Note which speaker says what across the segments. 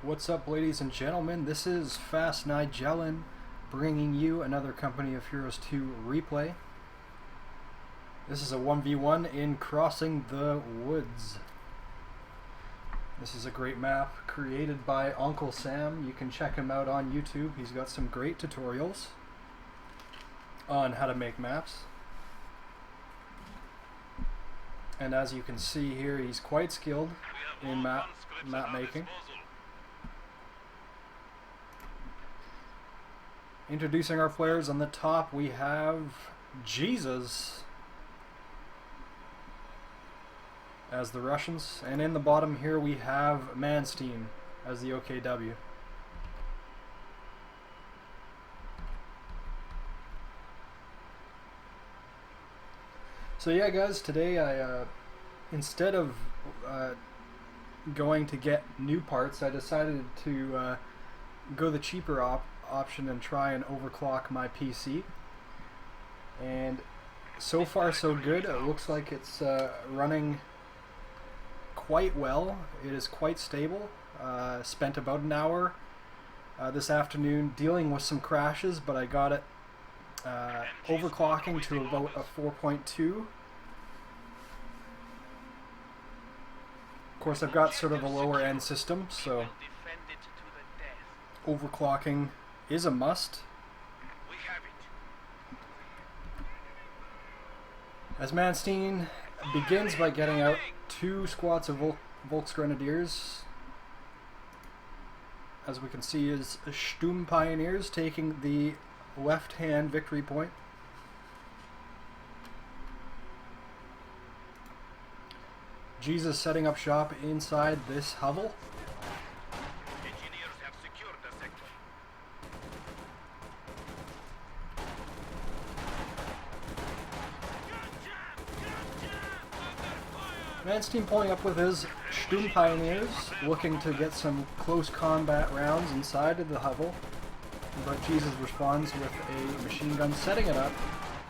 Speaker 1: What's up, ladies and gentlemen? This is Fast Nigellin bringing you another Company of Heroes 2 replay. This is a 1v1 in Crossing the Woods. This is a great map created by Uncle Sam. You can check him out on YouTube. He's got some great tutorials on how to make maps. And as you can see here, he's quite skilled in map making. Introducing our players, on the top we have Jesus as the Russians, and in the bottom here we have Manstien as the OKW. So yeah guys, today I instead of going to get new parts, I decided to go the cheaper option and try and overclock my PC. And so far so good. It looks like it's running quite well. It is quite stable. Spent about an hour this afternoon dealing with some crashes, but I got it overclocking to about a 4.2. Of course, I've got sort of a lower end system, so overclocking is a must. As Manstien begins by getting out two squads of Volksgrenadiers. As we can see, is Sturm Pioneers taking the left-hand victory point. Jesus setting up shop inside this hovel. Manstien pulling up with his Sturm Pioneers, looking to get some close combat rounds inside of the hovel. But Jesus responds with a machine gun, setting it up,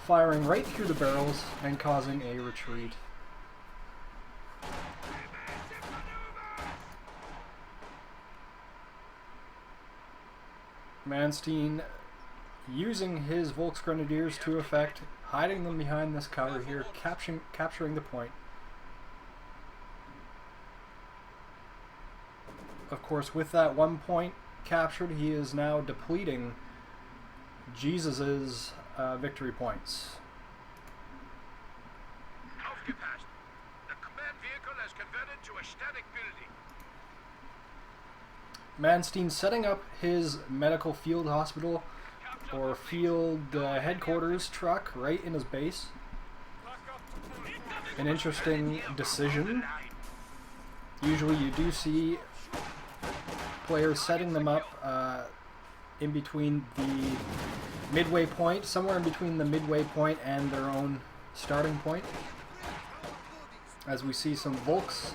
Speaker 1: firing right through the barrels and causing a retreat. Manstien using his Volksgrenadiers to effect, hiding them behind this cover here, capturing the point. Of course, with that 1 point captured, he is now depleting Jesus's victory points.
Speaker 2: Aufgepasst. The command vehicle has converted to a static building.
Speaker 1: Manstien setting up his medical field hospital or field headquarters truck right in his base. An interesting decision. Usually you do see players setting them up in between the midway point, somewhere in between the midway point and their own starting point. As we see some Volks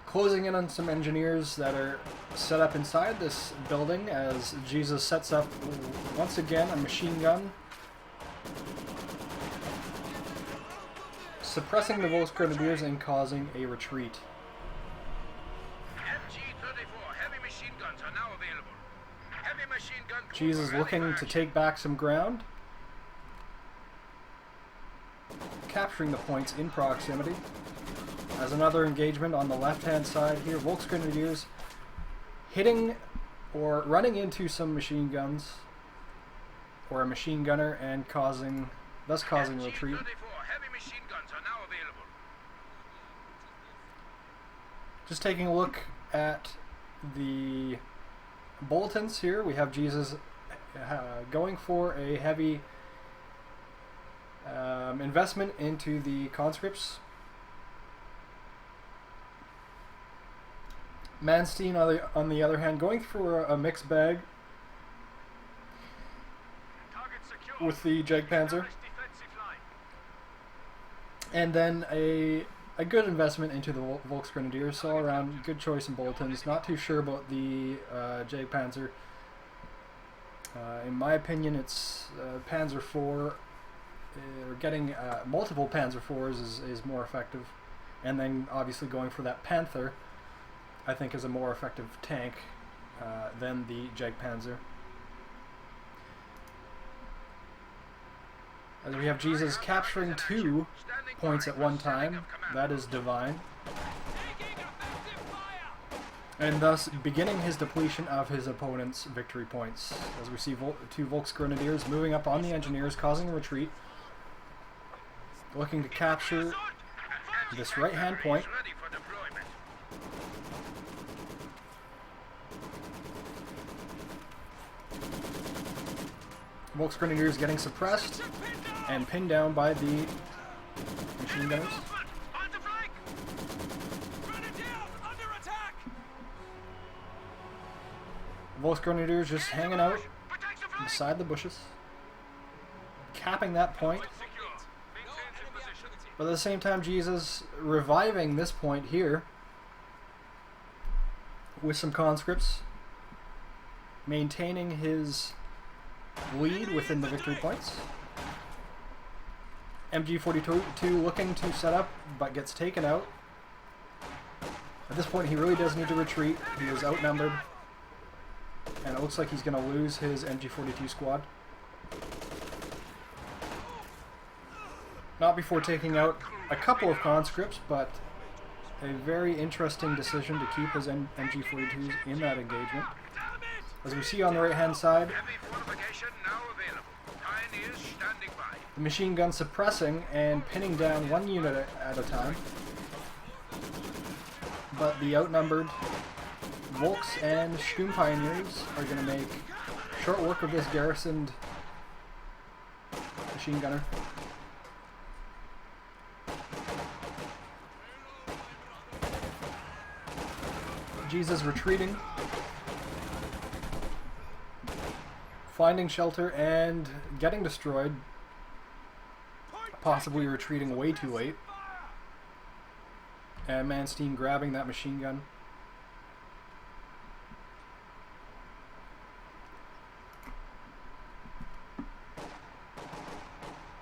Speaker 1: closing in on some engineers that are set up inside this building, as Jesus sets up once again a machine gun, suppressing the Volksgrenadiers and causing a retreat. Jesus looking to take back some ground, capturing the points in proximity. As another engagement on the left-hand side here, Volksgrenadiers hitting or running into some machine guns or a machine gunner and thus causing a retreat. Just taking a look at the bulletins here, we have Jesus going for a heavy investment into the conscripts. Manstien, on the other hand, going for a mixed bag with the Jagdpanzer, and then a good investment into the Volksgrenadiers. So all around, good choice in bulletins. Not too sure about the Jagdpanzer. In my opinion, it's Panzer IV. Getting multiple Panzer IVs is more effective, and then obviously going for that Panther I think, is a more effective tank than the Jagdpanzer. As we have Jesus capturing 2 points at one time, that is divine. And thus beginning his depletion of his opponent's victory points. As we see 2 Volksgrenadiers moving up on the engineers, causing a retreat. Looking to capture this right-hand point. Volksgrenadiers getting suppressed and pinned down by the machine gunners. Volksgrenadiers just hanging out beside the bushes, capping that point. But at the same time, Jesus reviving this point here with some conscripts, maintaining his lead within the victory points. MG42 looking to set up, but gets taken out. At this point, he really does need to retreat. He is outnumbered. And it looks like he's going to lose his MG42 squad. Not before taking out a couple of conscripts, but a very interesting decision to keep his MG42s in that engagement. As we see on the right-hand side, the machine gun suppressing and pinning down 1 unit at a time. But the outnumbered Volks and Sturmpioneers are going to make short work of this garrisoned machine gunner. Jesus retreating, finding shelter and getting destroyed, possibly retreating way too late, and Manstien grabbing that machine gun.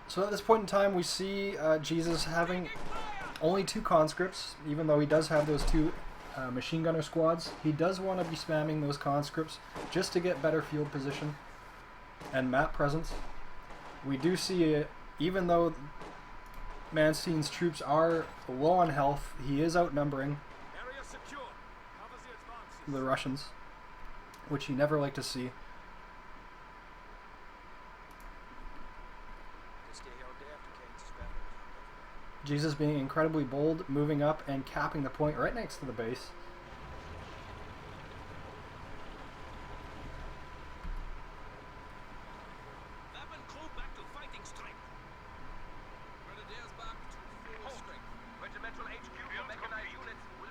Speaker 1: So at this point in time, we see Jesus having only 2 conscripts, even though he does have those 2 machine gunner squads. He does want to be spamming those conscripts just to get better field position and map presence. We do see, even though Manstien's troops are low on health, he is outnumbering the Russians, which you never like to see. Jesus being incredibly bold, moving up and capping the point right next to the base.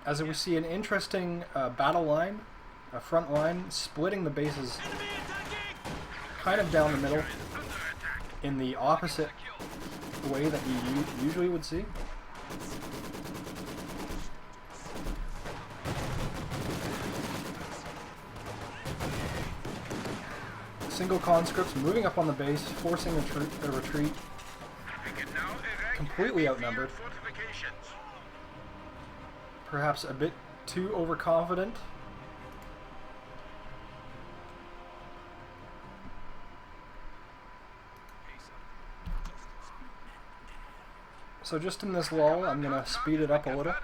Speaker 1: As we see an interesting battle line, a front line, splitting the bases kind of down the middle in the opposite way that you usually would see. Single conscripts moving up on the base, forcing a retreat, completely outnumbered. Perhaps a bit too overconfident. So just in this lull, I'm going to speed it up a little,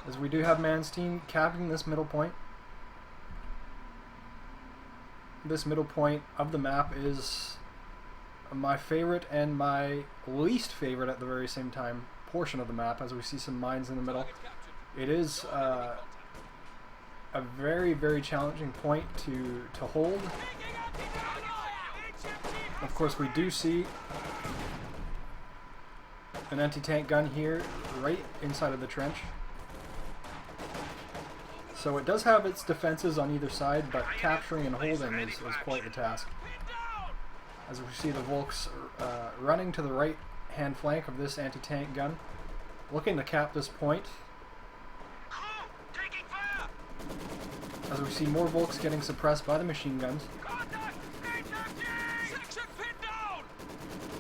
Speaker 1: as we do have Manstien capping this middle point. This middle point of the map is my favorite and my least favorite at the very same time portion of the map, as we see some mines in the middle. It is a very, very challenging point to hold. Of course, we do see an anti-tank gun here right inside of the trench. So it does have its defenses on either side, but capturing and holding is quite the task. As we see the Volks running to the right-hand flank of this anti-tank gun, looking to cap this point. As we see more Volks getting suppressed by the machine guns.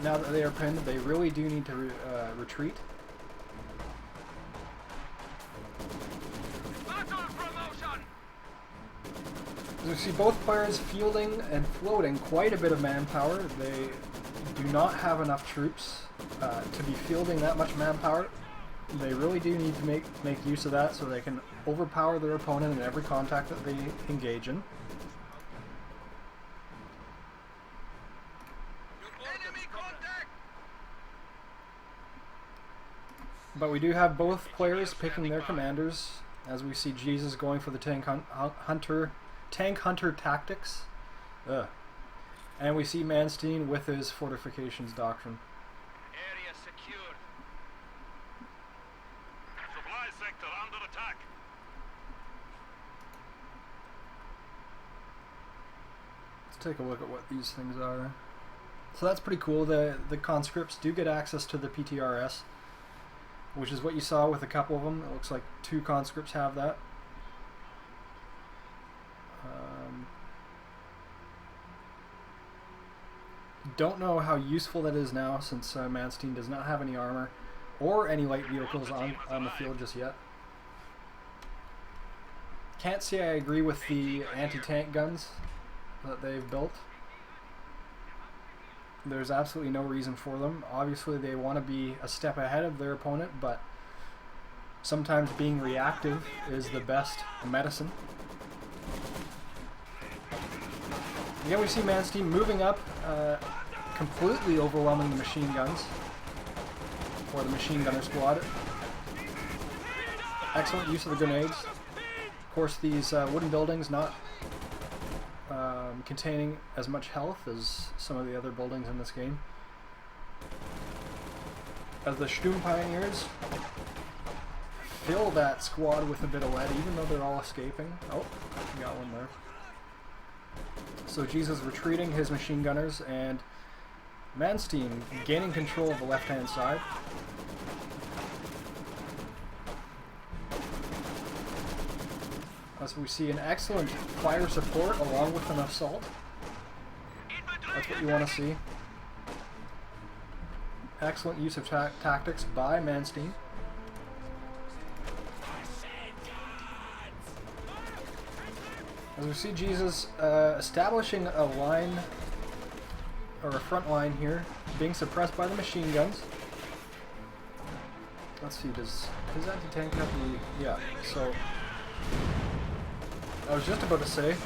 Speaker 1: Now that they are pinned, they really do need to retreat. As we see both players fielding and floating quite a bit of manpower. They do not have enough troops to be fielding that much manpower. They really do need to make use of that so they can overpower their opponent in every contact that they engage in. But we do have both players picking their commanders, as we see Jesus going for the tank hunter tactics. And we see Manstien with his fortifications doctrine.
Speaker 2: Area secured. Supply sector under attack.
Speaker 1: Let's take a look at what these things are. So that's pretty cool. The conscripts do get access to the PTRS, which is what you saw with a couple of them. It looks like 2 conscripts have that. Don't know how useful that is now, since Manstien does not have any armor or any light vehicles on the field just yet. Can't say I agree with the anti-tank guns that they've built. There's absolutely no reason for them. Obviously they want to be a step ahead of their opponent, but sometimes being reactive is the best medicine. Again, we see Manstien moving up, completely overwhelming the machine guns, or the machine gunner squad. Excellent use of the grenades. Of course, these wooden buildings not containing as much health as some of the other buildings in this game. As the Sturm Pioneers fill that squad with a bit of lead, even though they're all escaping. Oh, we got one there. So Jesus retreating his machine gunners, and Manstien gaining control of the left-hand side. As we see an excellent fire support along with an assault. That's what you want to see. Excellent use of tactics by Manstien. As we see Jesus establishing a line, or a front line here, being suppressed by the machine guns. Let's see, does his anti-tank have the... yeah, so... I was just about to say,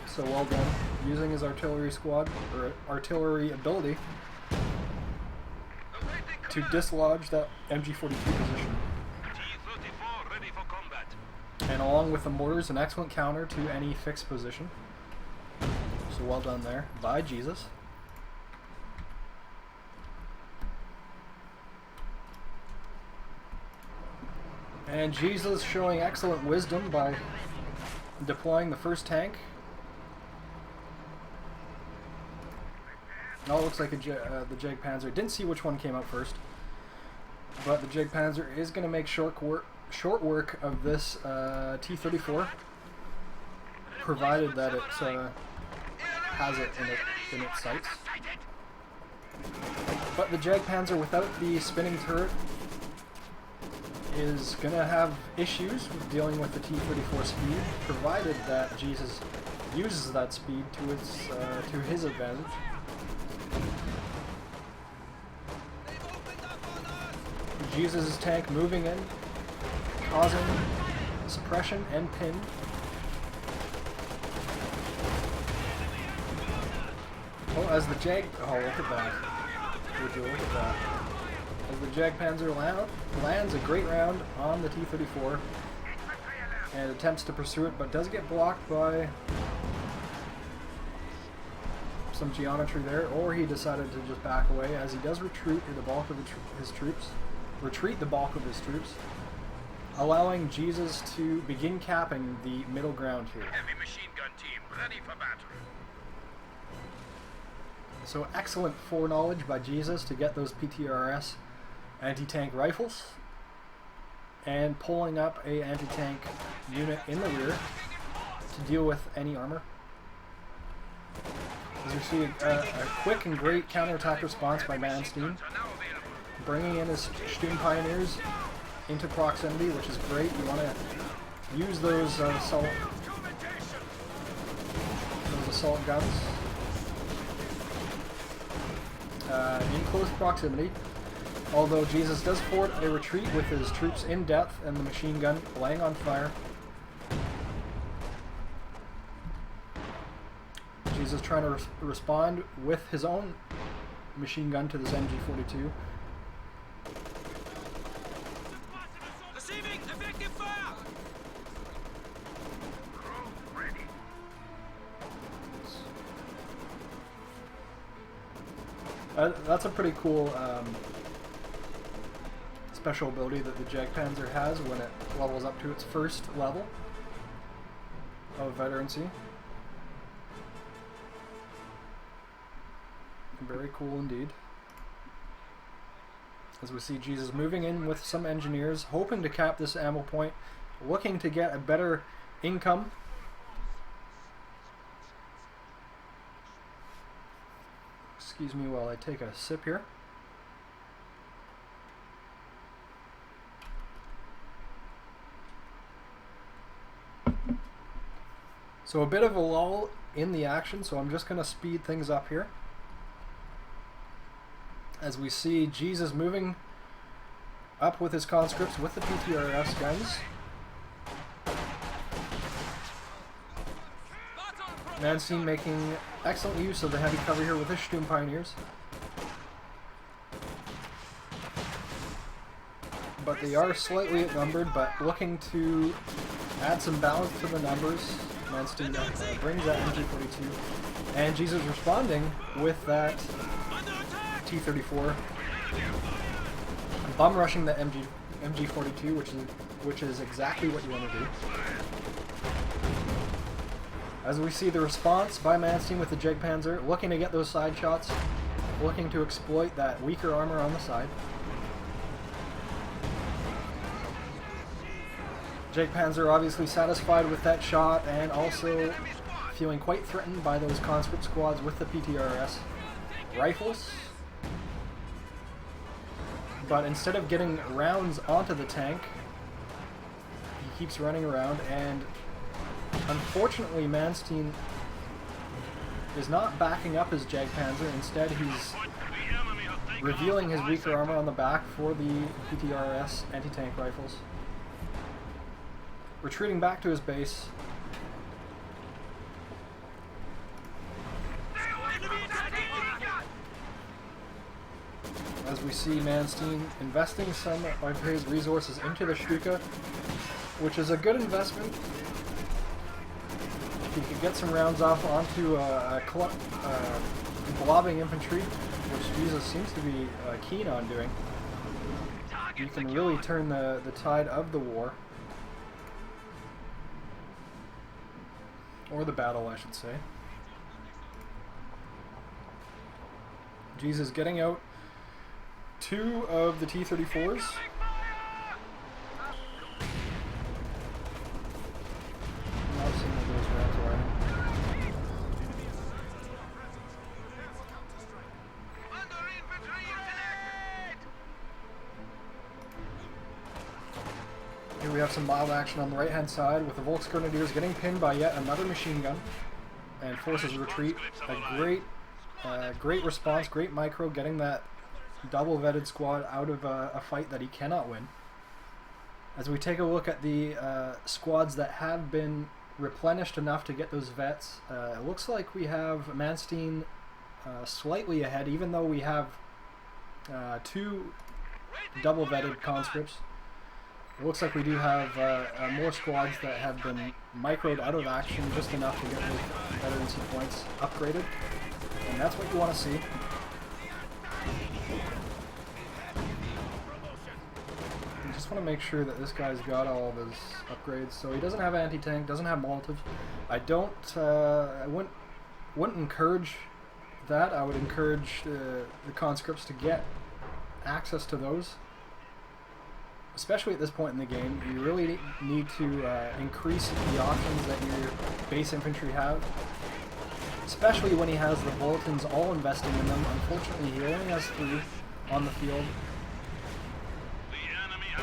Speaker 1: so well done, using his artillery squad, or artillery ability, to dislodge that MG-42 position.
Speaker 2: T-34 ready for combat.
Speaker 1: And along with the mortars, an excellent counter to any fixed position. So well done there, by Jesus. And Jesus showing excellent wisdom by deploying the first tank. Oh, it looks like the Jagdpanzer. Didn't see which one came out first, but the Jagdpanzer is going to make short work of this T-34, provided that it has it in its sights. But the Jagdpanzer without the spinning turret is going to have issues with dealing with the T-34 speed, provided that Jesus uses that speed to his advantage. Jesus' tank moving in, causing suppression and pin. Oh, as the Jag... oh, look at that. Would you look at that. As the Jagdpanzer lands a great round on the T-34 and attempts to pursue it, but does get blocked by some geometry there, or he decided to just back away, as he does retreat the bulk of his troops, allowing Jesus to begin capping the middle ground here.
Speaker 2: Heavy machine gun team ready for battle.
Speaker 1: So excellent foreknowledge by Jesus to get those PTRS anti-tank rifles, and pulling up a anti-tank unit in the rear to deal with any armor. As you see, a quick and great counterattack response by Manstien, bringing in his Sturm Pioneers into proximity, which is great. You want to use those assault guns in close proximity. Although Jesus does forward a retreat with his troops in depth and the machine gun laying on fire. Jesus trying to respond with his own machine gun to this MG42.
Speaker 2: Receiving effective fire.
Speaker 1: That's a pretty cool special ability that the Jagdpanzer has when it levels up to its first level of veterancy. Very cool indeed. As we see Jesus moving in with some engineers, hoping to cap this ammo point, looking to get a better income. Excuse me while I take a sip here. So a bit of a lull in the action, so I'm just going to speed things up here. As we see Jesus moving up with his conscripts with the PTRS guns. Manstien making excellent use of the heavy cover here with his Sturm Pioneers. But they are slightly outnumbered, but looking to add some balance to the numbers. Manstien brings that MG42. And Jesus responding with that T-34. Bum rushing the MG42, which is exactly what you want to do. As we see the response by Manstien with the Jagdpanzer, looking to get those side shots, looking to exploit that weaker armor on the side. Jagdpanzer obviously satisfied with that shot and also feeling quite threatened by those conscript squads with the PTRS rifles. But instead of getting rounds onto the tank, he keeps running around, and unfortunately Manstien is not backing up his Jagdpanzer. Instead he's revealing his weaker armor on the back for the PTRS anti-tank rifles. Retreating back to his base. As we see Manstien investing some of his resources into the Stuka, which is a good investment. If he could get some rounds off onto blobbing infantry, which Jesus seems to be keen on doing, you can really turn the tide of the war. Or the battle, I should say. Jesus getting out 2 of the T-34s. Not seeing what those rounds are. Here we have some mild action on the right hand side with the Volksgrenadiers getting pinned by yet another machine gun and forces a retreat. A great response, great micro, getting that double vetted squad out of a fight that he cannot win. As we take a look at the squads that have been replenished enough to get those vets, it looks like we have Manstien slightly ahead, even though we have 2 double vetted conscripts. It looks like we do have more squads that have been microed out of action just enough to get those veterancy points upgraded. And that's what you want to see. You just want to make sure that this guy's got all of his upgrades. So he doesn't have anti-tank, doesn't have Molotovs. I wouldn't encourage that. I would encourage the conscripts to get access to those. Especially at this point in the game, you really need to increase the options that your base infantry have. Especially when he has the bulletins all investing in them. Unfortunately, he only has 3 on the field.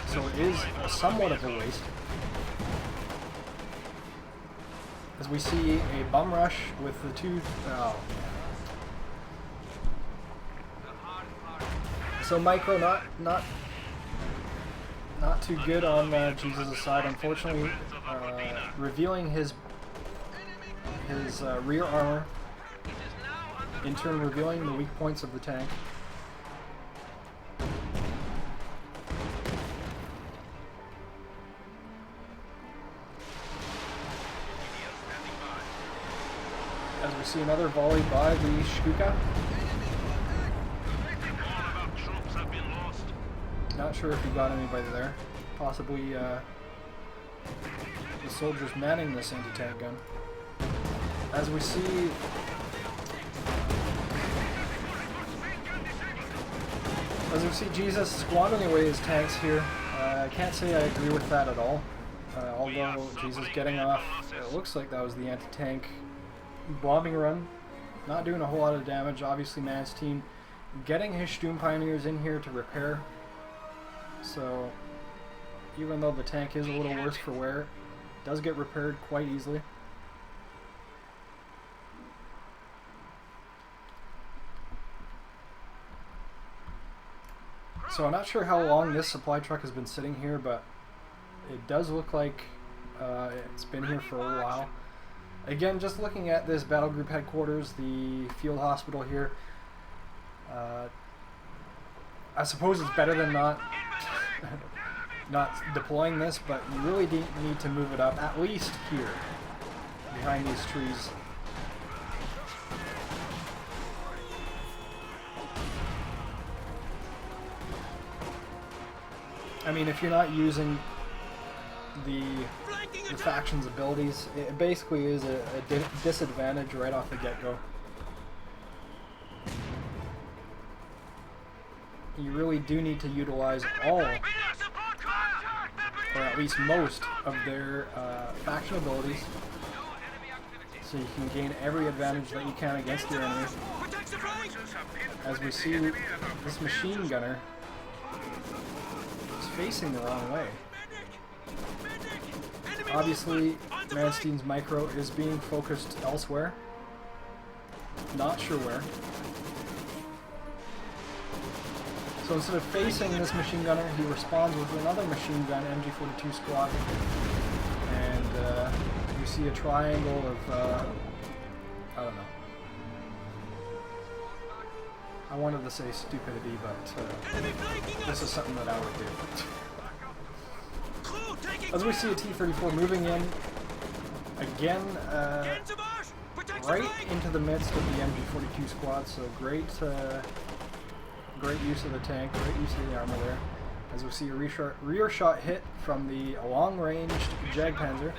Speaker 1: So it is somewhat of a waste. As we see a bum rush with the two... Oh. So Micro not too good on Jesus' side, unfortunately, revealing his rear armor, in turn revealing the weak points of the tank. As we see another volley by the Shkuka. Not sure if he got anybody there. Possibly the soldiers manning this anti-tank gun. As we see Jesus squandering away his tanks here. I can't say I agree with that at all. Although Jesus getting off, it looks like that was the anti-tank bombing run. Not doing a whole lot of damage. Obviously manstien getting his Sturm Pioneers in here to repair. So even though the tank is a little worse for wear, it does get repaired quite easily. So I'm not sure how long this supply truck has been sitting here, but it does look like it's been here for a while. Again, just looking at this battle group headquarters, the field hospital here, I suppose it's better than not deploying this, but you really need to move it up, at least here, behind these trees. I mean, if you're not using the faction's abilities, it basically is a disadvantage right off the get-go. You really do need to utilize all, or at least most, of their faction abilities, so you can gain every advantage that you can against your enemy. As we see, this machine gunner is facing the wrong way. Obviously, manstien's Micro is being focused elsewhere. Not sure where. So instead of facing this machine gunner, he responds with another machine gun, MG42 squad. And you see a triangle of, I don't know. I wanted to say stupidity, but this is something that I would do. As we see a T-34 moving in, again, right into the midst of the MG42 squad, so great use of the tank, great use of the armor there. As we see a rear shot hit from the long-ranged Jagdpanzer,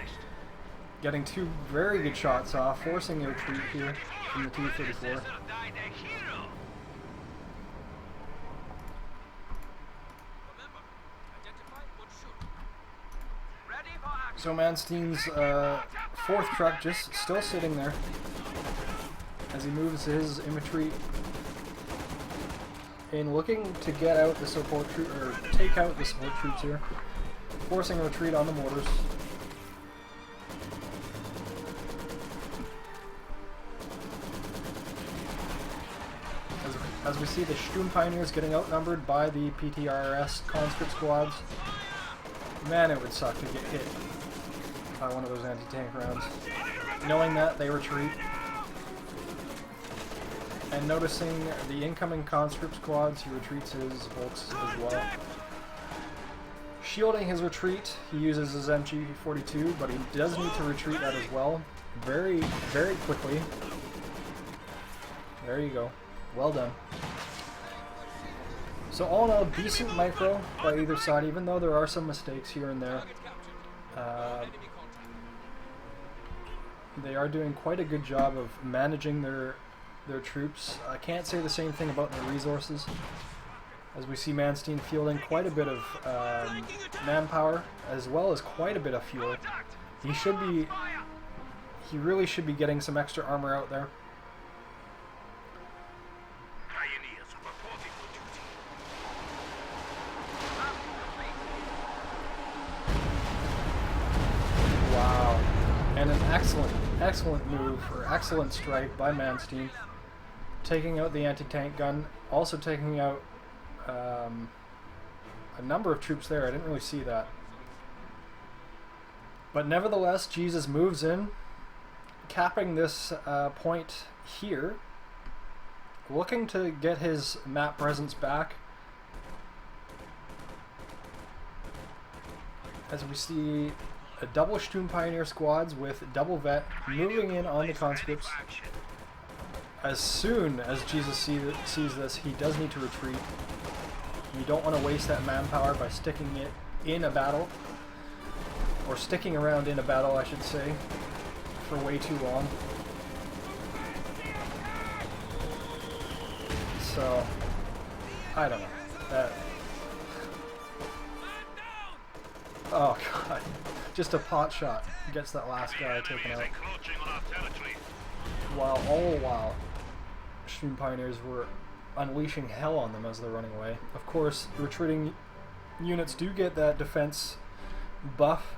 Speaker 1: getting two very good shots off, forcing a retreat here from the T-34. So manstien's fourth truck just still sitting there as he moves his infantry in, looking to get out the support troop, or take out the support troops here, forcing a retreat on the mortars. As we see the Sturm Pioneers getting outnumbered by the PTRS conscript squads. Man, it would suck to get hit by one of those anti-tank rounds. Knowing that, they retreat. And noticing the incoming conscript squads, he retreats his Volks as well. Shielding his retreat, he uses his MG42, but he does need to retreat that as well. Very, very quickly. There you go. Well done. So all in all, decent Micro by either side, even though there are some mistakes here and there. They are doing quite a good job of managing their troops. I can't say the same thing about their resources, as we see manstien fielding quite a bit of manpower, as well as quite a bit of fuel. He really should be getting some extra armor out there. Wow, and an excellent excellent move, or excellent strike by Manstien, taking out the anti-tank gun, also taking out a number of troops there. I didn't really see that. But nevertheless, Jesus moves in, capping this point here, looking to get his map presence back. As we see a double Sturm Pioneer squads with double vet moving in on the conscripts. As soon as Jesus sees this, he does need to retreat. You don't want to waste that manpower by sticking it in a battle, or sticking around in a battle, I should say, for way too long. So, I don't know. Oh god, just a pot shot gets that last guy taken out. While Sturm Pioneers were unleashing hell on them as they're running away. Of course, retreating units do get that defense buff,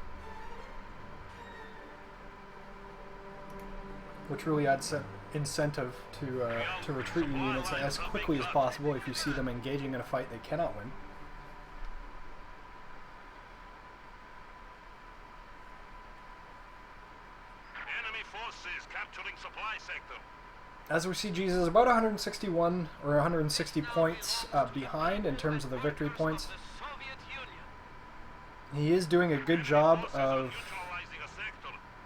Speaker 1: which really adds incentive to retreat your units as quickly as possible if you see them engaging in a fight they cannot win.
Speaker 2: Enemy forces capturing supply sector.
Speaker 1: As we see, Jesus is about 161 or 160 points behind in terms of the victory points. He is doing a good job of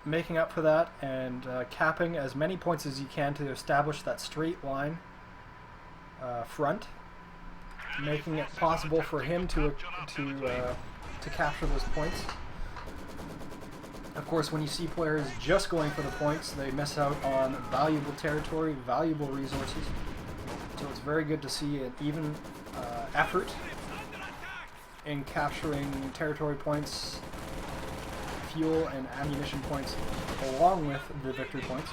Speaker 1: making up for that and capping as many points as he can to establish that straight line front, making it possible for him to capture those points. Of course, when you see players just going for the points, they miss out on valuable territory, valuable resources. So it's very good to see an even effort in capturing territory points, fuel and ammunition points, along with the victory points.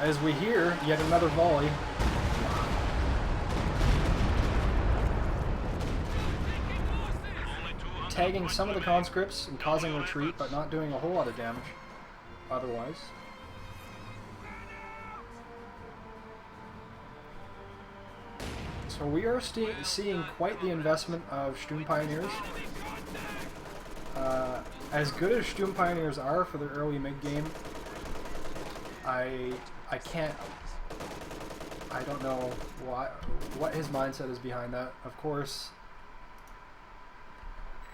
Speaker 1: As we hear yet another volley. Tagging some of the conscripts and causing retreat, but not doing a whole lot of damage otherwise. So we are seeing quite the investment of Sturm Pioneers. As good as Sturm Pioneers are for their early mid-game, I don't know what his mindset is behind that. Of course.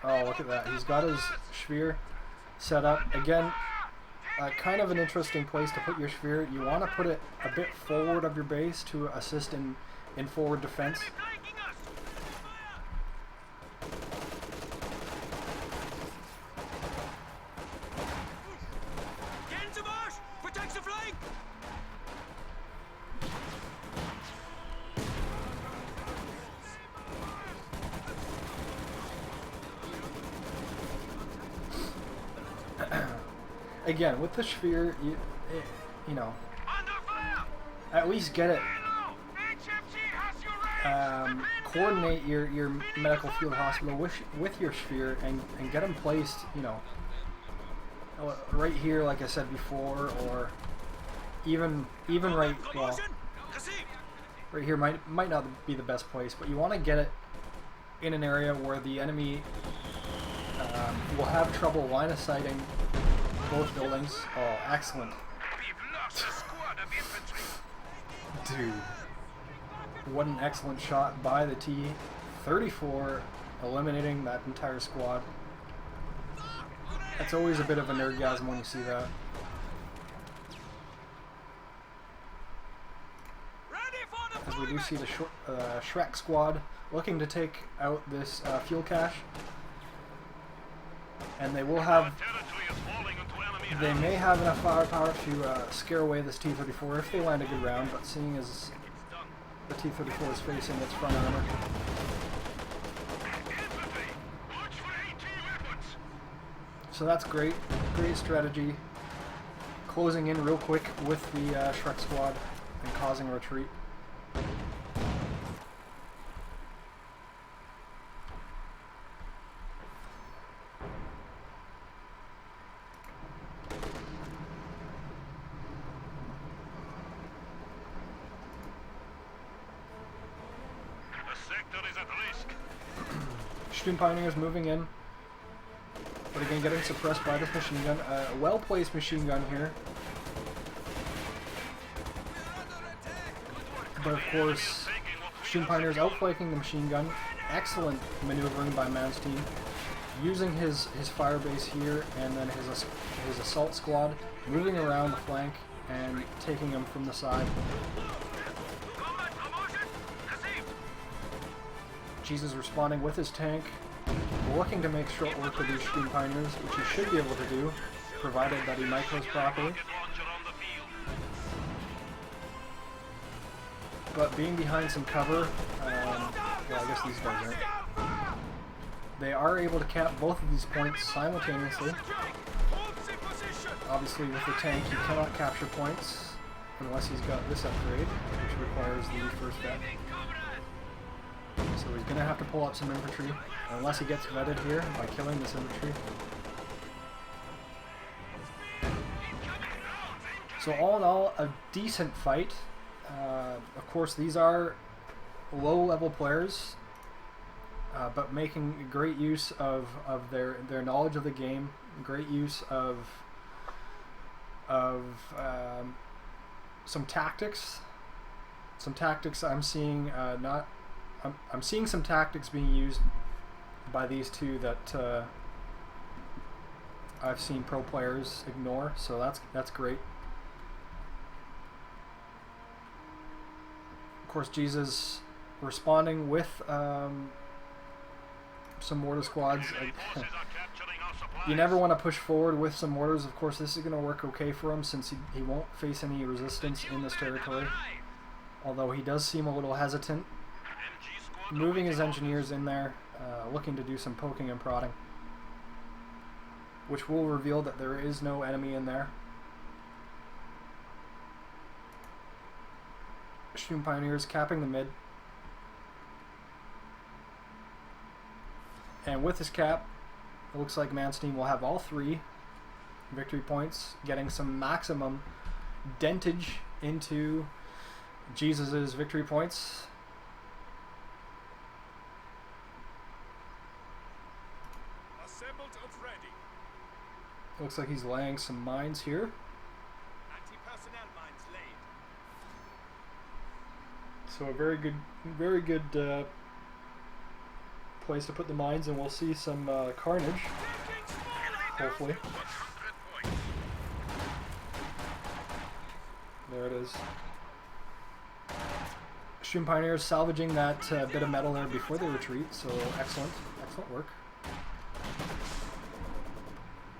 Speaker 1: Oh, look at that. He's got his sphere set up. Again, kind of an interesting place to put your sphere. You want to put it a bit forward of your base to assist in forward defense. Again, with the sphere, you know, at least get it. Coordinate your medical field hospital with your sphere and get them placed, you know, right here, like I said before, or even right, well, right here might not be the best place, but you want to get it in an area where the enemy will have trouble line of sighting both buildings. Oh, excellent. Dude. What an excellent shot by the T-34, eliminating that entire squad. That's always a bit of a nerdgasm when you see that. As we do see the Shrek squad looking to take out this fuel cache. And they will have... They may have enough firepower to scare away this T-34 if they land a good round, but seeing as the T-34 is facing its front armor. So that's great. Great strategy. Closing in real quick with the Shrek squad and causing a retreat. Student Pioneers moving in. But again, getting suppressed by this machine gun. A well-placed machine gun here. But of course, Student Pioneers outflanking the machine gun. Excellent maneuvering by manstien. Using his fire base here and then his assault squad. Moving around the flank and taking him from the side. Jesus responding with his tank, looking to make short work of these Student Pioneers, which he should be able to do, provided that he micros properly. But being behind some cover, well, I guess these guys aren't. They are able to cap both of these points simultaneously. Obviously with the tank he cannot capture points unless he's got this upgrade, which requires the first vet. So he's going to have to pull up some infantry, unless he gets vetted here by killing this infantry. So all in all, a decent fight. Of course these are low-level players, but making great use of their knowledge of the game, great use of some tactics. Some tactics I'm seeing I'm seeing some tactics being used by these two that I've seen pro players ignore, so that's great. Of course, Jesus responding with some mortar squads. You never want to push forward with some mortars. Of course, this is going to work okay for him since he won't face any resistance in this territory. Although he does seem a little hesitant. Moving his engineers in there, looking to do some poking and prodding. Which will reveal that there is no enemy in there. Student Pioneers capping the mid. And with this cap, it looks like manstien will have all 3 victory points, getting some maximum dentage into Jesus's victory points.
Speaker 2: Assembled and ready.
Speaker 1: Looks like he's laying some mines here.
Speaker 2: Anti-personnel mines laid.
Speaker 1: So a very good place to put the mines, and we'll see some carnage, hopefully. There it is. Student Pioneers salvaging that bit of metal there before they retreat, so excellent work.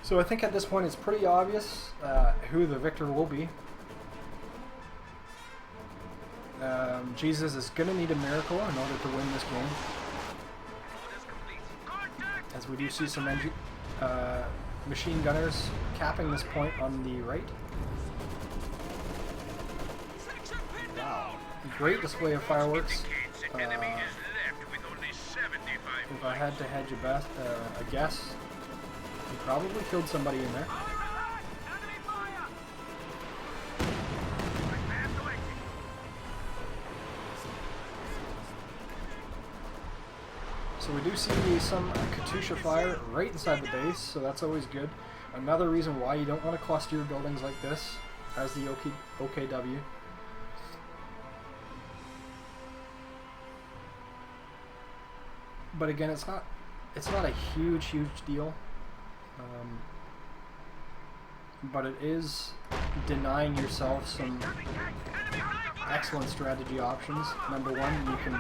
Speaker 1: So I think at this point it's pretty obvious who the victor will be. Jesus is going to need a miracle in order to win this game. As we do see some machine gunners capping this point on the right. Wow. Great display of fireworks. If I had to hedge a guess, he probably killed somebody in there. So we do see some Katusha fire right inside the base, so that's always good. Another reason why you don't want to cluster your buildings like this as the OKW. But again, it's not a huge deal. But it is denying yourself some excellent strategy options. Number one, you can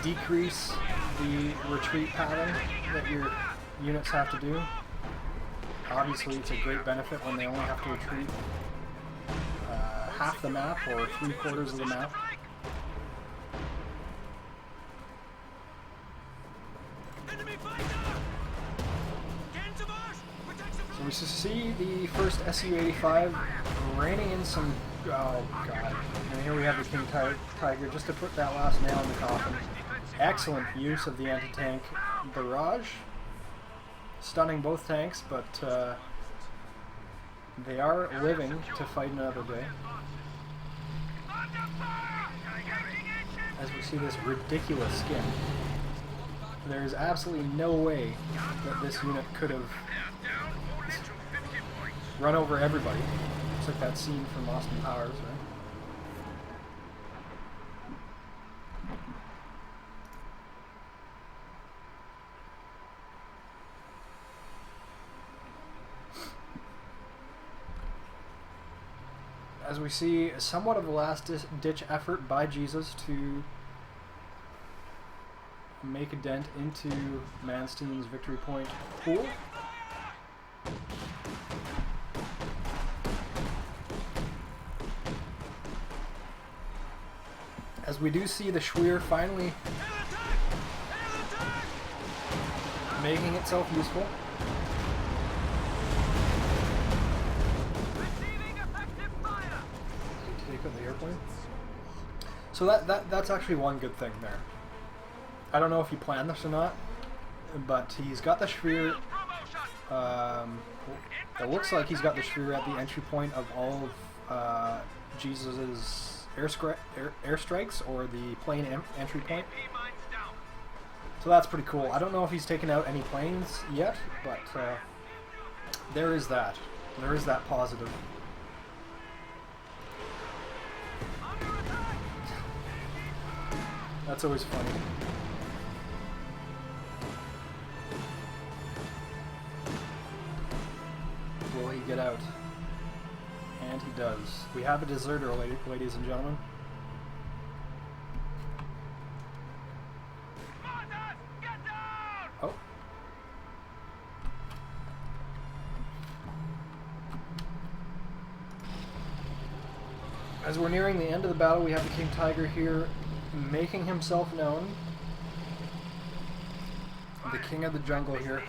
Speaker 1: decrease the retreat pattern that your units have to do. Obviously, it's a great benefit when they only have to retreat half the map or 3/4 of the map. So we see the first Su-85 raining in some... Oh god. And here we have the King Tiger just to put that last nail in the coffin. Excellent use of the anti-tank barrage. Stunning both tanks, but they are living to fight another day. as we see this ridiculous skin. There's absolutely no way that this unit could have run over everybody. It's like that scene from Austin Powers, right? As we see, somewhat of a last-ditch effort by Jesus to make a dent into Manstien's victory point pool. As we do see the Schweer finally making itself useful. Take on the airplane. So that's actually one good thing there. I don't know if he planned this or not, but he's got the Schweer. It looks like he's got the Schweer at the entry point of all of Jesus' airstrikes, or the plane entry point. So that's pretty cool. I don't know if he's taken out any planes yet, but there is that. There is that positive. That's always funny. Will he get out? And he does. We have a deserter, ladies and gentlemen. Oh. As we're nearing the end of the battle, we have the King Tiger here making himself known. The king of the jungle here.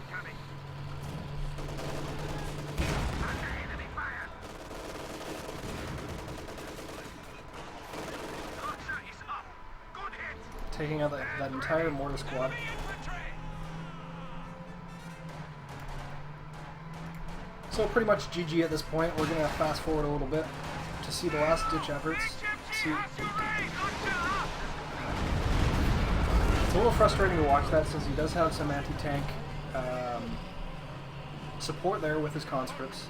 Speaker 1: Taking out that entire mortar squad. So pretty much GG at this point. We're going to fast forward a little bit to see the last ditch efforts. It's a little frustrating to watch that, since he does have some anti-tank support there with his conscripts.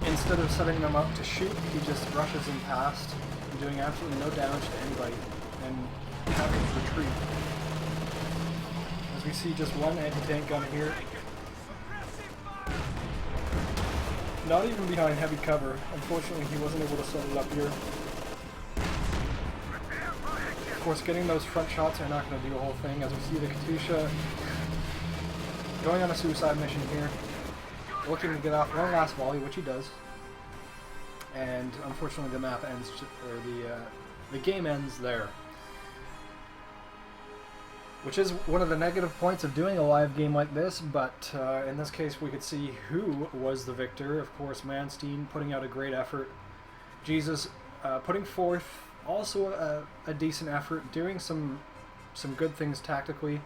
Speaker 1: Instead of setting them up to shoot, he just rushes in past, doing absolutely no damage to anybody, and having to retreat. As we see just one anti-tank gun here. Not even behind heavy cover. Unfortunately, he wasn't able to set it up here. Of course, getting those front shots are not going to do the whole thing, as we see the Katusha going on a suicide mission here, looking to get off one last volley, which he does. And unfortunately, the map ends, or the game ends there. Which is one of the negative points of doing a live game like this, but in this case we could see who was the victor. Of course, Manstien putting out a great effort. Jesus putting forth also a decent effort, doing some good things tactically.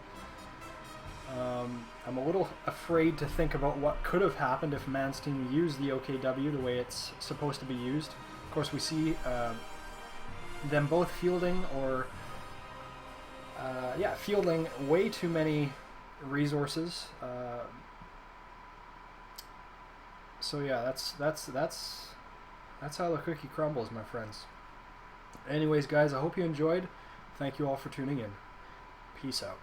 Speaker 1: I'm a little afraid to think about what could have happened if Manstien used the OKW the way it's supposed to be used. Of course, we see them both fielding, or fielding way too many resources. So yeah, that's how the cookie crumbles, my friends. Anyways, guys, I hope you enjoyed. Thank you all for tuning in. Peace out.